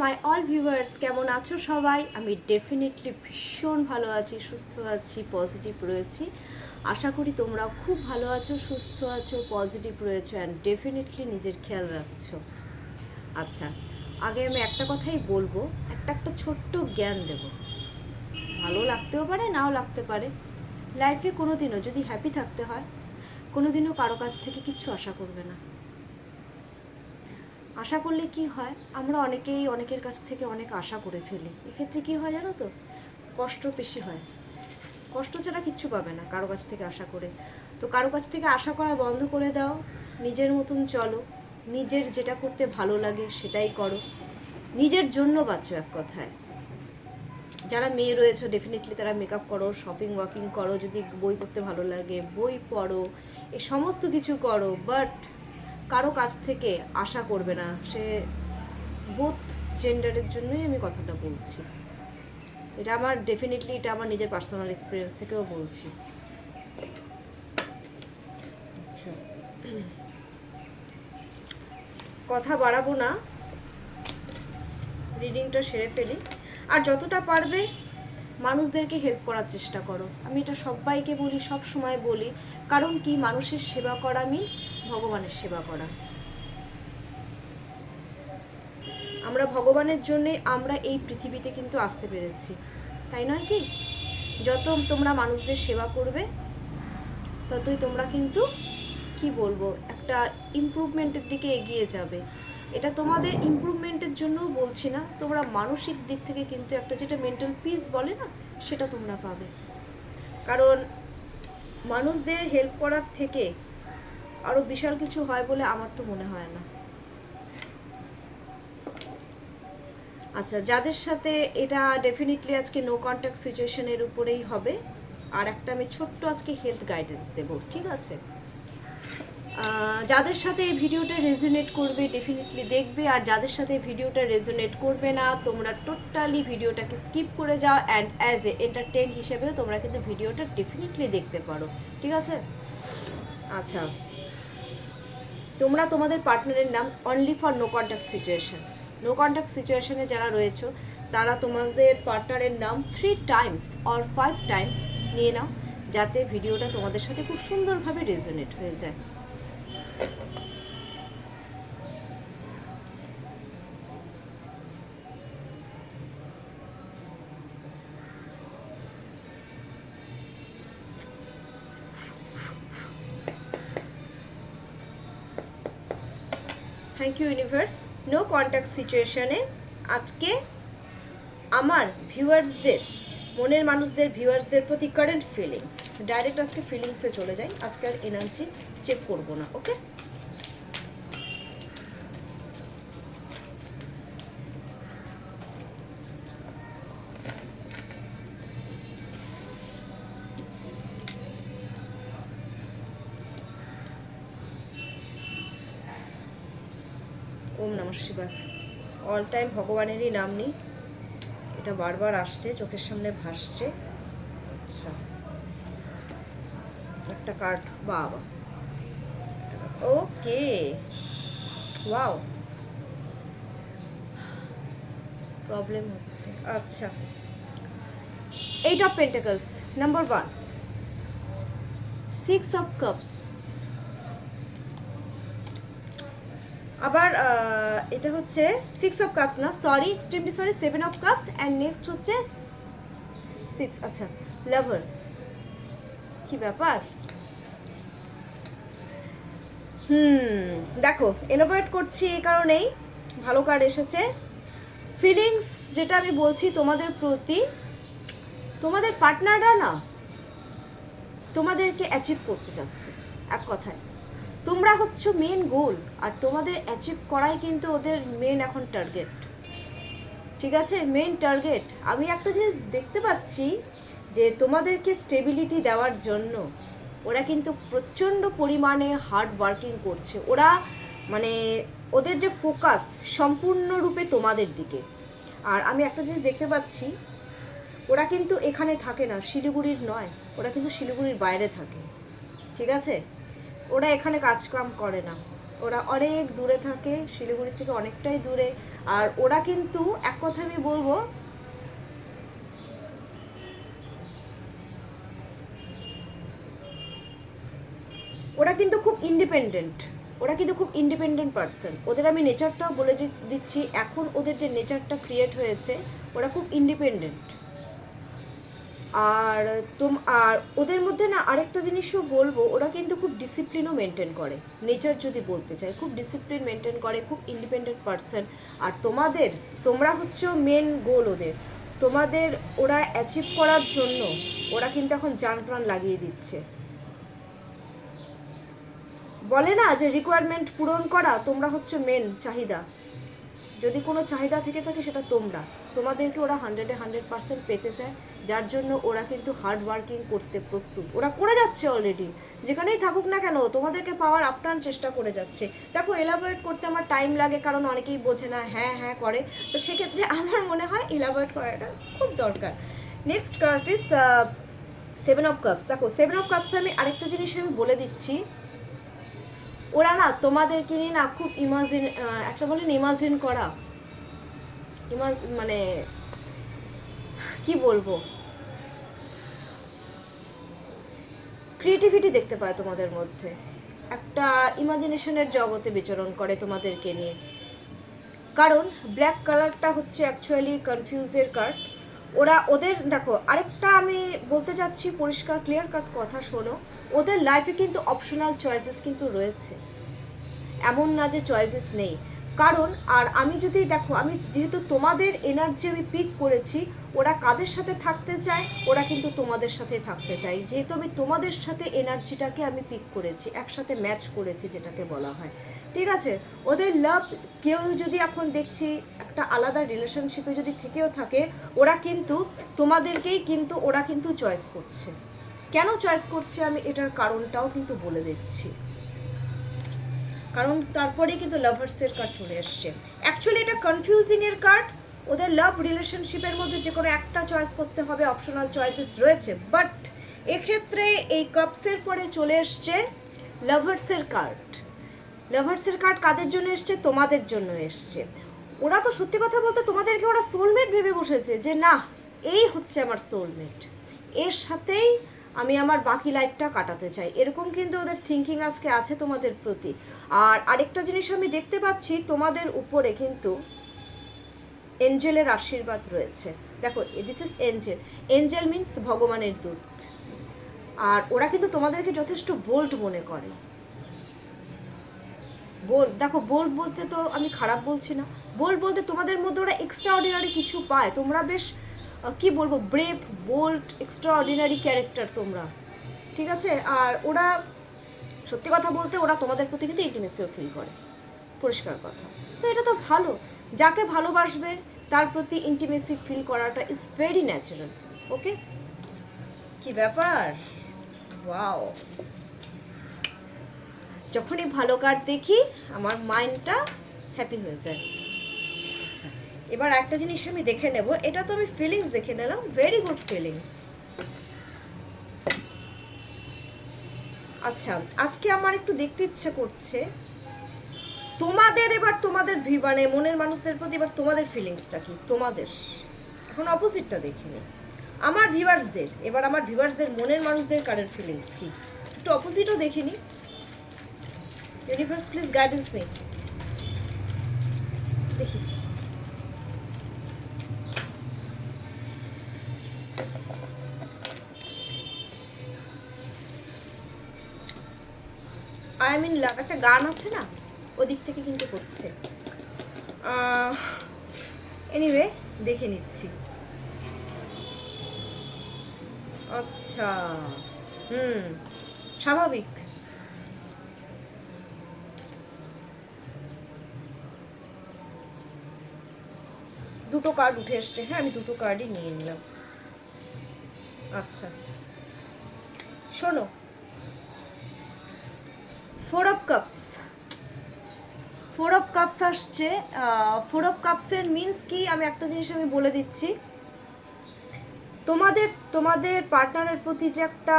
My all viewers, কেমন আছো সবাই? আমি ডেফিনেটলি ভীষণ ভালো আছি, সুস্থ আছি, পজিটিভ রয়েছি। আশা করি তোমরাও খুব ভালো আছো, সুস্থ আছো, পজিটিভ রয়েছো অ্যান্ড ডেফিনেটলি নিজের খেয়াল রাখছো। আচ্ছা, আগে আমি একটা কথাই বলবো, একটা ছোট্ট জ্ঞান দেব। ভালো লাগতেও পারে, নাও লাগতে পারে। লাইফে কোনো দিনও যদি হ্যাপি থাকতে হয়, কোনো দিনও কারো কাছ থেকে কিচ্ছু আশা করবে না। আশা করলে কি হয়, আমরা অনেকেই অনেকের কাছ থেকে অনেক আশা করে ফেলি। এক্ষেত্রে কি হয় জানো তো, কষ্ট বেশি হয়। কষ্ট ছাড়া কিচ্ছু পাবে না কারো কাছ থেকে আশা করে। তো কারো কাছ থেকে আশা করা বন্ধ করে দাও, নিজের মতন চলো, নিজের যেটা করতে ভালো লাগে সেটাই করো, নিজের জন্য বাঁচো। এক কথায়, যারা মেয়ে রয়েছে ডেফিনেটলি তারা মেকআপ করো, শপিং ওয়াকিং করো, যদি বই পড়তে ভালো লাগে বই পড়ো, এই সমস্ত কিছু করো, বাট কারো কাছ থেকে আশা করবে না। সে বোথ জেন্ডারের জন্যই আমি কথাটা বলছি। এটা আমার ডেফিনেটলি, এটা আমার নিজের পার্সোনাল এক্সপিরিয়েন্স থেকেও বলছি। আচ্ছা, কথা বাড়াবো না, রিডিংটা সেরে ফেলি। আর যতটা পারবে মানুষদেরকে হেল্প করার চেষ্টা করো। আমি এটা সবাইকে বলি, সব সময় বলি, কারণ কি, মানুষের সেবা করা মিন্স ভগবানের সেবা করা। আমরা ভগবানের জন্যে আমরা এই পৃথিবীতে কিন্তু আসতে পেরেছি, তাই নয় কি? যত তোমরা মানুষদের সেবা করবে ততই তোমরা কিন্তু কি বলবো, একটা ইমপ্রুভমেন্টের দিকে এগিয়ে যাবে। এটা তোমাদের ইমপ্রুভমেন্টের জন্যও বলছি না, তোমরা মানসিক দিক থেকে কিন্তু একটা, যেটা মেন্টাল পিস বলে না, সেটা তোমরা পাবে। কারণ মানুষদের হেল্প করার থেকে আরও বিশাল কিছু হয় বলে আমার তো মনে হয় না। আচ্ছা, যাদের সাথে এটা ডেফিনেটলি আজকে নো কন্ট্যাক্ট সিচুয়েশনের উপরেই হবে। আর একটা আমি ছোট্ট আজকে হেলথ গাইডেন্স দেবো, ঠিক আছে? যাদের সাথে এই ভিডিওটা রেজোনেট করবে ডেফিনেটলি দেখবে, আর যাদের সাথে ভিডিওটা রেজোনেট করবে না তোমরা টোটালি ভিডিওটাকে স্কিপ করে যাও, অ্যান্ড অ্যাজ এ এন্টারটেন হিসেবেও তোমরা কিন্তু ভিডিওটা ডেফিনেটলি দেখতে পারো, ঠিক আছে? আচ্ছা, তোমরা তোমাদের পার্টনারের নাম only for no contact situation, no contact সিচুয়েশনে যারা রয়েছো তারা তোমাদের পার্টনারের নাম 3 টাইমস অর 5 টাইমস নিয়ে নাও, যাতে ভিডিওটা তোমাদের সাথে খুব সুন্দরভাবে রেজোনেট হয়ে যায়। Thank you universe. No contact সিচুয়েশনে আজকে আমার ভিউয়ার্সদের, মনের মানুষদের, ভিউয়ার্সদের প্রতি কারেন্ট ফিলিংস, ডাইরেক্ট আজকে ফিলিংসে চলে যাই। আজকে আর এনার্জি চেক করবো না, ওকে? ওম নমঃ শিবায়। অল টাইম ভগবানেরই নাম নিই, এটা বারবার আসছে, চোখের সামনে ভাসছে। আচ্ছা, একটা কার্ড, বাবা, ওকে, ওয়াও, প্রবলেম হচ্ছে। আচ্ছা, 8 of pentacles, number 1, 6 of cups, আবার এটা হচ্ছে 6 অফ কাপস না, sorry, extremely sorry, 7 of cups, and next হচ্ছে 6। আচ্ছা, লাভার্স, কি ব্যাপার? দেখো, এনোভেট করছি এই কারণেই, ভালো কার্ড এসেছে। ফিলিংস যেটা আমি বলছি তোমাদের প্রতি, তোমাদের পার্টনাররা না তোমাদেরকে অ্যাচিভ করতে চাচ্ছে। এক কথায় তোমরা হচ্ছে মেন গোল, আর তোমাদের অ্যাচিভ করাই কিন্তু ওদের মেন এখন টার্গেট, ঠিক আছে? Main target. আমি একটা জিনিস দেখতে পাচ্ছি যে তোমাদেরকে স্টেবিলিটি দেওয়ার জন্য ওরা কিন্তু প্রচণ্ড পরিমাণে হার্ড ওয়ার্কিং করছে। ওরা মানে ওদের যে ফোকাস সম্পূর্ণরূপে তোমাদের দিকে। আর আমি একটা জিনিস দেখতে পাচ্ছি, ওরা কিন্তু এখানে থাকে না, শিলিগুড়ির নয়, ওরা কিন্তু শিলিগুড়ির বাইরে থাকে, ঠিক আছে? ওরা এখানে কাজকাম করে না। ওরা অনেক দূরে থাকে, শিলিগুড়ি থেকে অনেকটাই দূরে। আর ওরা কিন্তু এক কথা আমি বলবো, ওরা কিন্তু খুব ইন্ডিপেন্ডেন্ট, ওরা কিন্তু খুব ইন্ডিপেন্ডেন্ট পার্সন। ওদের আমি নেচারটাও বলে দিচ্ছি, এখন ওদের যে নেচারটা ক্রিয়েট হয়েছে, ওরা খুব ইন্ডিপেন্ডেন্ট। আর আর ওদের মধ্যে না আরেকটা জিনিসও বলবো, ওরা কিন্তু খুব ডিসিপ্লিনও মেনটেন করে। নেচার যদি বলতে চাই, খুব ডিসিপ্লিন মেনটেন করে, খুব ইন্ডিপেন্ডেন্ট পার্সন। আর তোমরা হচ্ছে মেন গোল ওদের। তোমাদের ওরা অ্যাচিভ করার জন্য ওরা কিন্তু এখন জান প্রাণ লাগিয়ে দিচ্ছে। বলে না যে রিকোয়ারমেন্ট পূরণ করা, তোমরা হচ্ছে মেন চাহিদা। যদি কোনো চাহিদা থেকে থাকে সেটা তোমাদেরকে ওরা 100% পেতে চায়, যার জন্য ওরা কিন্তু হার্ড ওয়ার্কিং করতে প্রস্তুত। ওরা করে যাচ্ছে অলরেডি, যেখানেই থাকুক না কেন তোমাদেরকে পাওয়ার আপ্রাণ চেষ্টা করে যাচ্ছে। দেখো, এলাবোরেট করতে আমার টাইম লাগে, কারণ অনেকেই বোঝে না, হ্যাঁ হ্যাঁ করে। তো সেক্ষেত্রে আমার মনে হয় এলাবোরেট করাটা খুব দরকার। Next card is 7 of cups. দেখো, 7 অফ কাপসে আমি আরেকটা জিনিস আমি বলে দিচ্ছি, ওরা না তোমাদেরকে নিয়ে না খুব একটা বলেন ইমাজিন করা, মানে কি বলবো, ক্রিয়েটিভিটি দেখতে পায় তোমাদের মধ্যে, একটা ইমাজিনেশনের জগতে বিচরণ করে তোমাদেরকে নিয়ে। কারণ ব্ল্যাক কালারটা হচ্ছে অ্যাকচুয়ালি কনফিউজের কার্ড। ওদের দেখো, আরেকটা আমি বলতে চাচ্ছি, পরিষ্কার ক্লিয়ার কাট কথা শোনো, ওদের লাইফে কিন্তু অপশনাল চয়েসেস কিন্তু রয়েছে, এমন না যে চয়েসেস নেই। কারণ আর আমি যদি দেখো, আমি যেহেতু তোমাদের এনার্জি আমি পিক করেছি, ওরা কাদের সাথে থাকতে চায়, ওরা কিন্তু তোমাদের সাথে থাকতে চায়। যেহেতু আমি তোমাদের সাথে এনার্জিটাকে আমি পিক করেছি, একসাথে ম্যাচ করেছি যেটাকে বলা হয়, ঠিক আছে। ওদের লাভ, কেউ যদি এখন দেখছি একটা আলাদা রিলেশনশিপে যদি থেকেও থাকে, ওরা কিন্তু তোমাদেরকেই কিন্তু ওরা কিন্তু চয়েস করছে। কেন চয়েস করছে আমি এটার কারণটাও কিন্তু বলে দিচ্ছি, কারণ তারপরে কিন্তু লাভার্সের কার্ড চলে এসছে। অ্যাকচুয়ালি এটা কনফিউজিংয়ের কার্ড। ওদের লাভ রিলেশনশিপের মধ্যে যে কোনো একটা চয়েস করতে হবে, অপশনাল চয়েসেস রয়েছে। বাট এক্ষেত্রে এই কাপসের পরে চলে এসছে লাভার্সের কার্ড। লাভার্সের কার্ড কাদের জন্য এসছে? তোমাদের জন্য এসছে। ওরা তো সত্যি কথা বলতে তোমাদেরকে ওরা সোলমেট ভেবে বসেছে, যে না, এই হচ্ছে আমার সোলমেট, এর সাথেই আমি আমার বাকি লাইফটা কাটাতে চাই। এরকম কিন্তু ওদের থিঙ্কিং আজকে আছে তোমাদের প্রতি। আর আরেকটা জিনিস আমি দেখতে পাচ্ছি, তোমাদের উপরে কিন্তু এঞ্জেলের আশীর্বাদ রয়েছে। দেখো, this is Angel. Angel means ভগবানের দূত। আর ওরা কিন্তু তোমাদেরকে যথেষ্ট বোল্ড মনে করে। দেখো, বোল্ড বলতে তো আমি খারাপ বলছি না, বোল্ড বলতে তোমাদের মধ্যে ওরা এক্সট্রা অর্ডিনারি কিছু পায়। তোমরা বেশ কি বলবো, brave, bold, extraordinary character তোমরা, ঠিক আছে। আর ওরা সত্যি কথা বলতে ওরা তোমাদের প্রতি কিন্তু ইন্টিমেসিও ফিল করে, পরিষ্কার কথা। তো এটা তো ভালো, যাকে ভালোবাসবে তার প্রতি ইন্টিমেসি ফিল করাটা ইজ ভেরি ন্যাচারাল। ওকে, কি ব্যাপার, ওয়াও। যখনই ভালো কার্ড দেখি আমার মাইন্ডটা হ্যাপি হয়ে যায়। আচ্ছা, এবার একটা জিনিস আমি দেখে নেব, এটা তো আমি ফিলিংস দেখে নিলাম, ভেরি গুড ফিলিংস। আচ্ছা, আজকে আমার একটু দেখতে ইচ্ছে করছে তোমাদের, এবার তোমাদের মানে মনের মানুষদের প্রতি এবার তোমাদের ফিলিংসটা কি, তোমাদের এখন অপোজিটটা দেখিনি, আমার ভিউয়ার্সদের, এবার আমার ভিউয়ার্সদের মনের মানুষদের কারের ফিলিংস কি, একটু অপোজিটও দেখিনি। ইউনিভার্স প্লিজ গাইডেন্স মি, দেখি। আই মিন লাভ, একটা গান আছে না, ওদিক থেকে কিন্তু হচ্ছে। এনিওয়ে, দেখে নিচ্ছি। আচ্ছা, স্বাভাবিক। দুটো কার্ড উঠে এসছে, হ্যাঁ আমি দুটো কার্ডই নিয়ে নিলাম। আচ্ছা, শোনো, 4 অফ কাপস, 4 অফ কাপস আসছে। 4 অফ কাপসের মিনস কি, আমি একটা জিনিস আমি বলে দিচ্ছি, তোমাদের পার্টনারের প্রতি যে একটা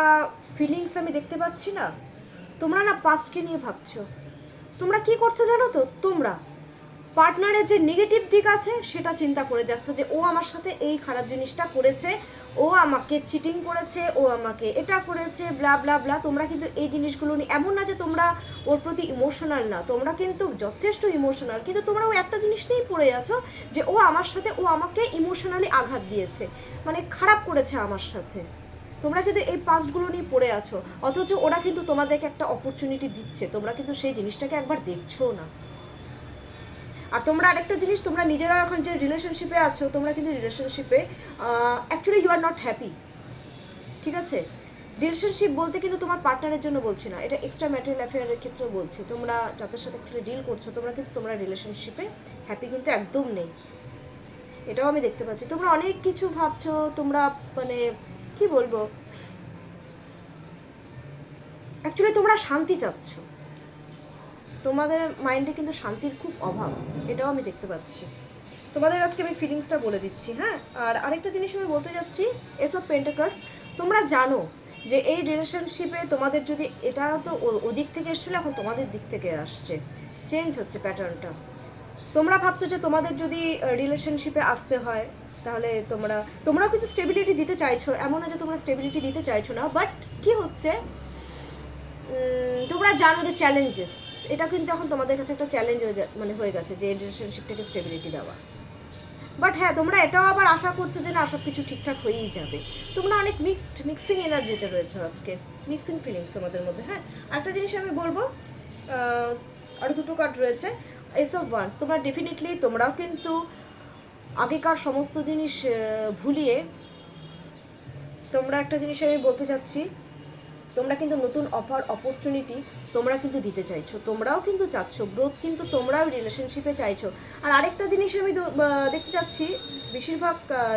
ফিলিংস আমি দেখতে পাচ্ছি না, তোমরা না পাস্টকে নিয়ে ভাবছো, তোমরা কি করছো জানো তো, তোমরা পার্টনারের যে নেগেটিভ দিক আছে সেটা চিন্তা করে যাচ্ছ, যে ও আমার সাথে এই খারাপ জিনিসটা করেছে, ও আমাকে চিটিং করেছে, ও আমাকে এটা করেছে, ব্লা ব্লা ব্লা। তোমরা কিন্তু এই জিনিসগুলো নিয়ে, এমন না যে তোমরা ওর প্রতি ইমোশনাল না, তোমরা কিন্তু যথেষ্ট ইমোশনাল, কিন্তু তোমরা ওই একটা জিনিস নিয়েই পড়ে আছো যে ও আমার সাথে, ও আমাকে ইমোশনালি আঘাত দিয়েছে, মানে খারাপ করেছে আমার সাথে। তোমরা কিন্তু এই পাস্টগুলো নিয়ে পড়ে আছো, অথচ ওরা কিন্তু তোমাদেরকে একটা অপরচুনিটি দিচ্ছে, তোমরা কিন্তু সেই জিনিসটাকে একবার দেখছো না। আর তোমরা আরেকটা জিনিস, তোমরা নিজেরা এখন যে রিলেশনশিপে আছো, তোমরা কিন্তু রিলেশনশিপে actually you are not happy, ঠিক আছে? রিলেশনশিপ বলতে কিন্তু তোমার পার্টনারের জন্য বলছি না, এটা এক্সট্রা ম্যাটেরিয়াল অ্যাফেয়ারের ক্ষেত্রেও বলছি। তোমরা যাদের সাথে অ্যাকচুয়ালি ডিল করছো, তোমরা কিন্তু তোমরা রিলেশনশিপে হ্যাপি কিন্তু একদম নেই, এটাও আমি দেখতে পাচ্ছি। তোমরা অনেক কিছু ভাবছো, তোমরা মানে কি বলবো, অ্যাকচুয়ালি তোমরা শান্তি চাচ্ছ, তোমাদের মাইন্ডে কিন্তু শান্তির খুব অভাব, এটাও আমি দেখতে পাচ্ছি। তোমাদের আজকে আমি ফিলিংসটা বলে দিচ্ছি, হ্যাঁ। আর আরেকটা জিনিস আমি বলতে যাচ্ছি, এস অফ পেন্টাকলস, তোমরা জানো যে এই রিলেশনশিপে তোমাদের যদি, এটা তো ওদিক থেকে এসেছিলো, এখন তোমাদের দিক থেকে আসছে, চেঞ্জ হচ্ছে প্যাটার্নটা। তোমরা ভাবছো যে তোমাদের যদি রিলেশনশিপে আসতে হয়, তাহলে তোমরাও কিন্তু স্টেবিলিটি দিতে চাইছো, এমন না যে তোমরা স্টেবিলিটি দিতে চাইছো না, বাট কি হচ্ছে, তোমরা জানো যে চ্যালেঞ্জেস, এটা কিন্তু এখন তোমাদের কাছে একটা চ্যালেঞ্জ হয়ে গেছে যে রিলেশনশিপটাকে স্টেবিলিটি দেওয়া। বাট হ্যাঁ, তোমরা এটাও আবার আশা করছো যে না, সব কিছু ঠিকঠাক হয়েই যাবে। তোমরা অনেক মিক্সিং এনার্জিতে রয়েছো আজকে, মিক্সিং ফিলিংস তোমাদের মধ্যে। হ্যাঁ, একটা জিনিস আমি বলবো, আরও দুটো কার্ড রয়েছে, এস অফ ওয়ান্স। তোমরা ডেফিনেটলি, তোমরাও কিন্তু আগেকার সমস্ত জিনিস ভুলিয়ে, তোমরা একটা জিনিস আমি বলতে চাচ্ছি, তোমরা কিন্তু নতুন অপরচুনিটি তোমরা কিন্তু দিতে চাইছো, তোমরাও কিন্তু চাচ্ছ গ্রোথ, কিন্তু তোমরাও রিলেশনশিপে চাইছো। আর আরেকটা জিনিস আমি দেখতে চাচ্ছি, বেশিরভাগ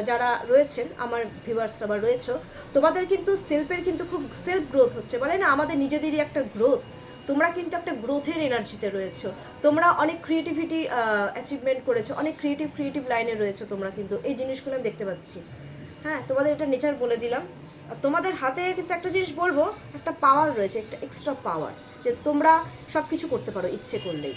যারা রয়েছেন আমার ভিউয়ার্স, আবার রয়েছো, তোমাদের কিন্তু সেলফের কিন্তু খুব সেলফ গ্রোথ হচ্ছে, বলে না আমাদের নিজেদেরই একটা গ্রোথ। তোমরা কিন্তু একটা গ্রোথের এনার্জিতে রয়েছো, তোমরা অনেক ক্রিয়েটিভিটি অ্যাচিভমেন্ট করেছো, অনেক ক্রিয়েটিভ লাইনে রয়েছো, তোমরা কিন্তু এই জিনিসগুলো আমি দেখতে পাচ্ছি। হ্যাঁ, তোমাদের এটা নেচার বলে দিলাম। আর তোমাদের হাতে কিন্তু একটা জিনিস বলবো, একটা পাওয়ার রয়েছে, একটা এক্সট্রা পাওয়ার, যে তোমরা সব কিছু করতে পারো ইচ্ছে করলেই।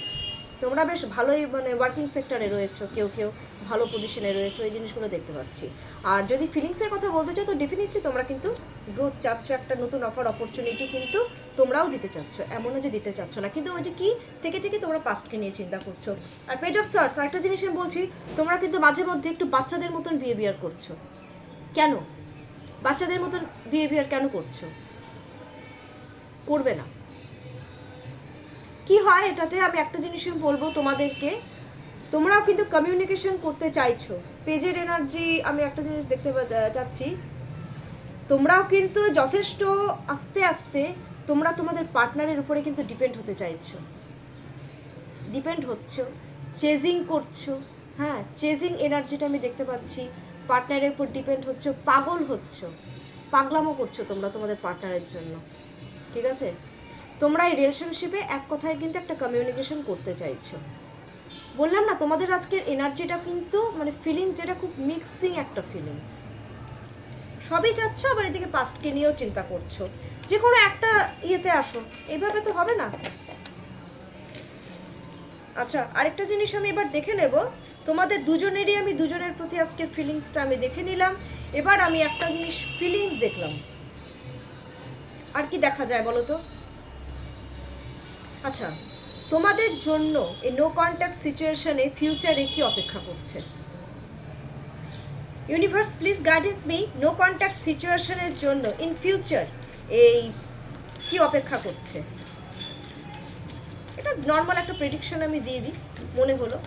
তোমরা বেশ ভালোই মানে ওয়ার্কিং সেক্টরে রয়েছো, কেউ কেউ ভালো পজিশনে রয়েছো, এই জিনিসগুলো দেখতে পাচ্ছি। আর যদি ফিলিংসের কথা বলতে চাও, তো ডেফিনেটলি তোমরা কিন্তু গ্রোথ চাচ্ছ, একটা নতুন অপরচুনিটি কিন্তু তোমরাও দিতে চাচ্ছ, এমন না যে দিতে চাচ্ছ না, কিন্তু ওই যে কি থেকে থেকে তোমরা পাস্টকে নিয়ে চিন্তা করছো। আর পেজ অফ সার্স, আরেকটা জিনিস আমি বলছি, তোমরা কিন্তু মাঝে মধ্যে একটু বাচ্চাদের মতন বিহেভিয়ার করছো। কেন বাচ্চাদের মতন বিহেভিয়ার কেন করছো? করবে না। কি হয় এটাতে, আমি একটা জিনিস বলবো তোমাদেরকে, তোমরাও কিন্তু কমিউনিকেশন করতে চাইছো। পেজের এনার্জি আমি একটা জিনিস দেখতে চাচ্ছি, তোমরাও কিন্তু যথেষ্ট আস্তে আস্তে তোমরা তোমাদের পার্টনারের উপরে কিন্তু ডিপেন্ড হতে চাইছো, ডিপেন্ড হচ্ছ, চেজিং করছো। হ্যাঁ, চেজিং এনার্জিটা আমি দেখতে পাচ্ছি, পার্টনারের উপর ডিপেন্ড হচ্ছ, পাগল হচ্ছ, পাগলামো করছো তোমরা তোমাদের পার্টনারের জন্য, ঠিক আছে? তোমরা এই রিলেশনশিপে এক কথায় কিন্তু একটা কমিউনিকেশন করতে চাইছো। বললাম না, তোমাদের আজকের এনার্জিটা কিন্তু মানে ফিলিংস, যেটা খুব মিক্সিং একটা ফিলিংস, সবই চাচ্ছ, আবার এদিকে পাস্টকে নিয়েও চিন্তা করছো। যে কোনো একটা ইয়েতে আসো, এইভাবে তো হবে না। আচ্ছা, আরেকটা জিনিস আমি এবার দেখে নেব, তোমাদের দুজনেরই, আমি দুজনের প্রতি আজকে ফিলিংসটা আমি দেখে নিলাম। এবার আমি একটা জিনিস ফিলিংস দেখলাম, আর কি দেখা যায় বলো তো? আচ্ছা, তোমাদের জন্য এই নো কন্ট্যাক্ট সিচুয়েশনে ফিউচারে কি অপেক্ষা করছে? Universe please guidance me, no contact সিচুয়েশনের জন্য ইন ফিউচার এই কি অপেক্ষা করছে? এটা নর্মাল একটা প্রেডিকশন আমি দিয়ে দিই, মনে হলো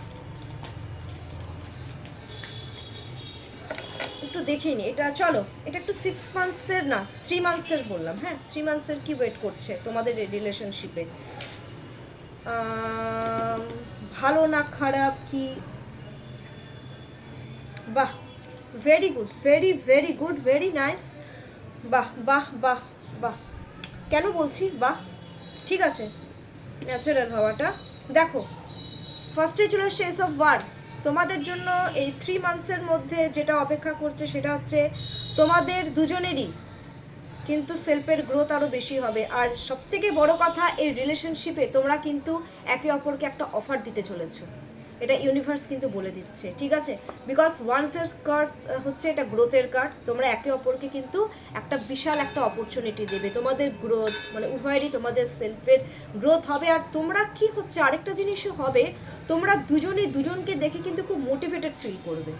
একটু দেখে নি এটা। চলো, এটা একটু 6 মান্থসের না 3 মান্থসের বললাম। হ্যাঁ, 3 মান্থসের কি ওয়েট করছে তোমাদের রিলেশনশিপে, ভালো না খারাপ কি? বাহ, very good, very very good, very nice. বাহ বাহ বাহ বাহ, কেন বলছি বাহ? ঠিক আছে, ন্যাচারাল হওয়াটা দেখো, ফার্স্টে চলে আসছে এস অফ ওয়ার্ডস। তোমাদের জন্য এই 3 মান্থসের মধ্যে যেটা অপেক্ষা করছে সেটা হচ্ছে তোমাদের দুজনেরই কিন্তু সেলফের গ্রোথ আরও বেশি হবে। আর সবথেকে বড় কথা, এই রিলেশনশিপে তোমরা কিন্তু একে অপরকে একটা অফার দিতে চলেছো, এটা ইউনিভার্স কিন্তু বলে দিচ্ছে, ঠিক আছে? বিকজ ওয়ান্সের কার্ড হচ্ছে এটা গ্রোথের কার্ড। তোমরা একে অপরকে কিন্তু একটা বিশাল একটা অপরচুনিটি দেবে, তোমাদের গ্রোথ মানে উভয়েরই তোমাদের সেলফের গ্রোথ হবে। আর তোমরা কি হচ্ছে আরেকটা জিনিসও হবে, তোমরা দুজনেই দুজনকে দেখে কিন্তু খুব মোটিভেটেড ফিল করবে,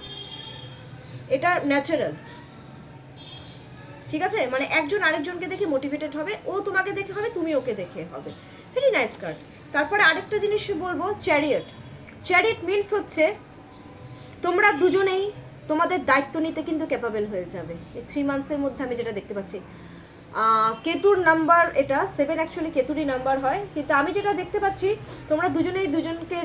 এটা ন্যাচারাল, ঠিক আছে? মানে একজন আরেকজনকে দেখে মোটিভেটেড হবে, ও তোমাকে দেখে হবে, তুমি ওকে দেখে হবে। Very nice card. তারপরে আরেকটা জিনিস বলবো, চ্যারিয়ট। চ্যারিয়ট মিনস হচ্ছে তোমরা দুজনেই তোমাদের দায়িত্ব নিতে কিন্তু ক্যাপাবেল হয়ে যাবে এই 3 মান্থসের মধ্যে। আমি যেটা দেখতে পাচ্ছি কেতুর নাম্বার, এটা 7 অ্যাকচুয়ালি কেতুরই নাম্বার হয়, কিন্তু আমি যেটা দেখতে পাচ্ছি তোমরা দুজনেই দুজনকে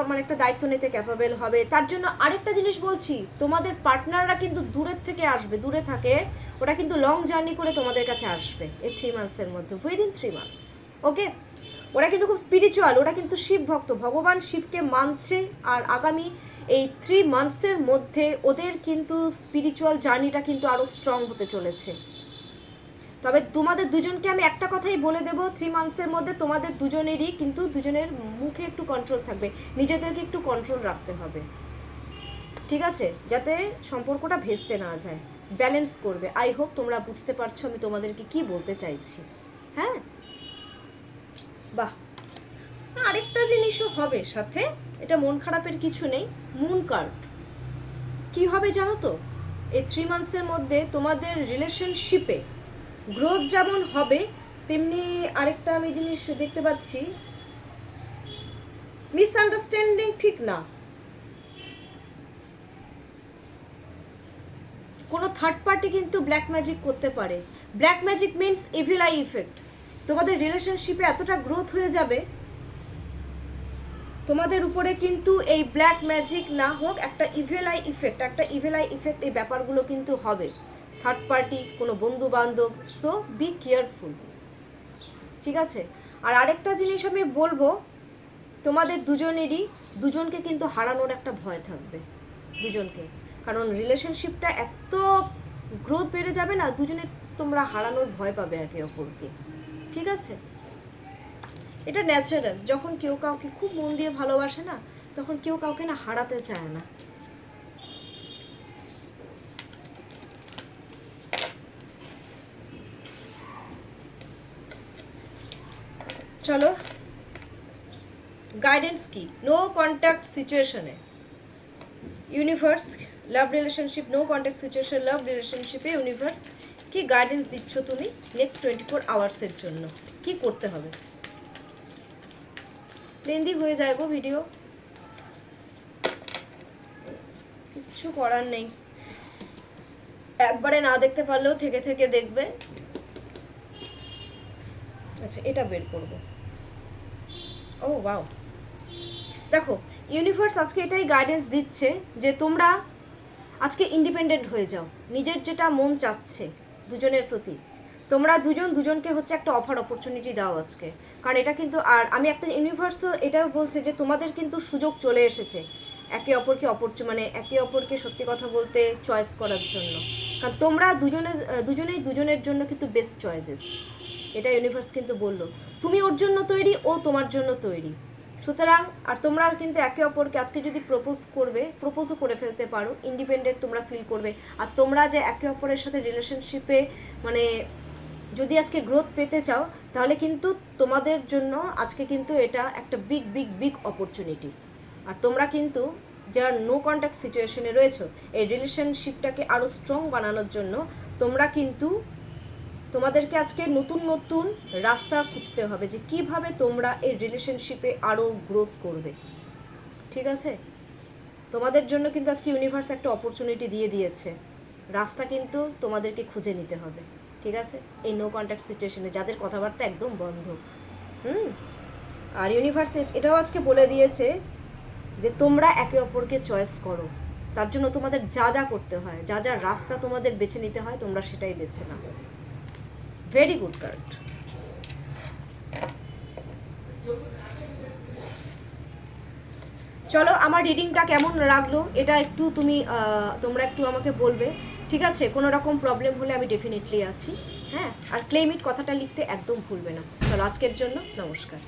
মানে একটা দায়িত্ব নিতে ক্যাপাবেল হবে। তার জন্য আরেকটা জিনিস বলছি, তোমাদের পার্টনাররা কিন্তু দূরের থেকে আসবে, দূরে থাকে, ওটা কিন্তু লং জার্নি করে তোমাদের কাছে আসবে এই 3 মান্থসের মধ্যে, উইদিন 3 মান্থস। ওকে, ওরা কিন্তু খুব স্পিরিচুয়াল, ওরা কিন্তু শিব ভক্ত, ভগবান শিবকে মানছে। আর আগামী এই 3 মান্থসের মধ্যে ওদের কিন্তু স্পিরিচুয়াল জার্নিটা কিন্তু আরও স্ট্রং হতে চলেছে। তবে তোমাদের দুজনকে আমি একটা কথাই বলে দেবো, 3 মান্থসের মধ্যে তোমাদের দুজনেরই কিন্তু দুজনের মুখে একটু কন্ট্রোল থাকবে, নিজেদেরকে একটু কন্ট্রোল রাখতে হবে, ঠিক আছে? যাতে সম্পর্কটা ভেস্তে না যায়, ব্যালেন্স করবে। আই হোপ তোমরা বুঝতে পারছো আমি তোমাদেরকে কি বলতে চাইছি। হ্যাঁ, বাহ। আরেকটা জিনিসও হবে সাথে, এটা মন খারাপের কিছু নেই। মুন কার্ড কি হবে জানো তো, এই 3 মান্থসের মধ্যে তোমাদের রিলেশনশিপে গ্রোথ যেমন হবে, তেমনি আরেকটা আমি জিনিস দেখতে পাচ্ছি, মিসআন্ডারস্ট্যান্ডিং ঠিক না, কোনো থার্ড পার্টি কিন্তু ব্ল্যাক ম্যাজিক করতে পারে। Black magic means evil I effect. তোমাদের রিলেশনশিপে এতটা গ্রোথ হয়ে যাবে, তোমাদের উপরে কিন্তু এই ব্ল্যাক ম্যাজিক না হোক, একটা ইভিল আই ইফেক্ট, একটা ইভিল আই ইফেক্ট, এই ব্যাপারগুলো কিন্তু হবে। থার্ড পার্টি, কোনো বন্ধু বান্ধব, সো বি কেয়ারফুল, ঠিক আছে? আর আরেকটা জিনিস আমি বলবো, তোমাদের দুজনেরই দুজনকে কিন্তু হারানোর একটা ভয় থাকবে, দুজনকে, কারণ রিলেশনশিপটা এত গ্রোথ বেড়ে যাবে না, দুজনে তোমরা হারানোর ভয় পাবে একে অপরকে, ঠিক আছে? এটা ন্যাচারাল, যখন কেউ কাউকে খুব মন দিয়ে ভালোবাসে না, তখন কেউ কাউকে না হারাতে চায় না। চলো, গাইডেন্স কি? নো কন্ট্যাক্ট সিচুয়েশনে universe, love relationship, no contact situation love রিলেশনশিপে ইউনিভার্স কি গাইডেন্স দিচ্ছ তুমি নেক্সট 24 আওয়ার্সের জন্য? কি করতে হবে? লেন্দি হয়ে যায় গো ভিডিও, কিচ্ছু করার নেই, একবারে না দেখতে পারলেও থেকে থেকে দেখবে। আচ্ছা, এটা বের করবো। ও ওয়াও, দেখো ইউনিভার্স আজকে এটাই গাইডেন্স দিচ্ছে যে তোমরা আজকে ইন্ডিপেন্ডেন্ট হয়ে যাও, নিজের যেটা মন চাচ্ছে দুজনের প্রতি, তোমরা দুজন দুজনকে হচ্ছে একটা অফার অপরচুনিটি দাও আজকে। কারণ এটা কিন্তু, আর আমি একটা ইউনিভার্সও এটাও বলছে যে তোমাদের কিন্তু সুযোগ চলে এসেছে একে অপরকে মানে একে অপরকে সত্যি কথা বলতে চয়েস করার জন্য, কারণ তোমরা দুজনেই দুজনের জন্য কিন্তু বেস্ট চয়েসেস, এটা ইউনিভার্স কিন্তু বললো। তুমি ওর জন্য তৈরি, ও তোমার জন্য তৈরি, সুতরাং আর তোমরা কিন্তু একে অপরকে আজকে যদি প্রপোজও করে ফেলতে পারো, ইন্ডিপেন্ডেন্ট তোমরা ফিল করবে। আর তোমরা যে একে অপরের সাথে রিলেশনশিপে মানে যদি আজকে গ্রোথ পেতে চাও, তাহলে কিন্তু তোমাদের জন্য আজকে কিন্তু এটা একটা বিগ বিগ বিগ অপরচুনিটি। আর তোমরা কিন্তু যারা নো কন্ট্যাক্ট সিচুয়েশনে রয়েছো, এই রিলেশনশিপটাকে আরও স্ট্রং বানানোর জন্য তোমরা কিন্তু তোমাদেরকে আজকে নতুন নতুন রাস্তা খুঁজতে হবে যে কিভাবে তোমরা এই রিলেশনশিপে আরও গ্রোথ করবে, ঠিক আছে? তোমাদের জন্য কিন্তু আজকে ইউনিভার্স একটা অপরচুনিটি দিয়ে দিয়েছে, রাস্তা কিন্তু তোমাদেরকে খুঁজে নিতে হবে, ঠিক আছে? এই নো কন্ট্যাক্ট সিচুয়েশনে যাদের কথাবার্তা একদম বন্ধ। আর ইউনিভার্স এটাও আজকে বলে দিয়েছে যে তোমরা একে অপরকে চয়েস করো, তার জন্য তোমাদের যা যা করতে হয়, যা যা রাস্তা তোমাদের বেছে নিতে হয়, তোমরা সেটাই বেছে নাও। Very good card. চলো, আমার রিডিংটা কেমন লাগলো এটা একটু তোমরা একটু আমাকে বলবে। ঠিক আছে, কোনো রকম প্রবলেম হলে আমি ডেফিনেটলি আছি। হ্যাঁ, আর ক্লেম ইট কথাটা লিখতে একদম ভুলবে না। চলো আজকের জন্য নমস্কার।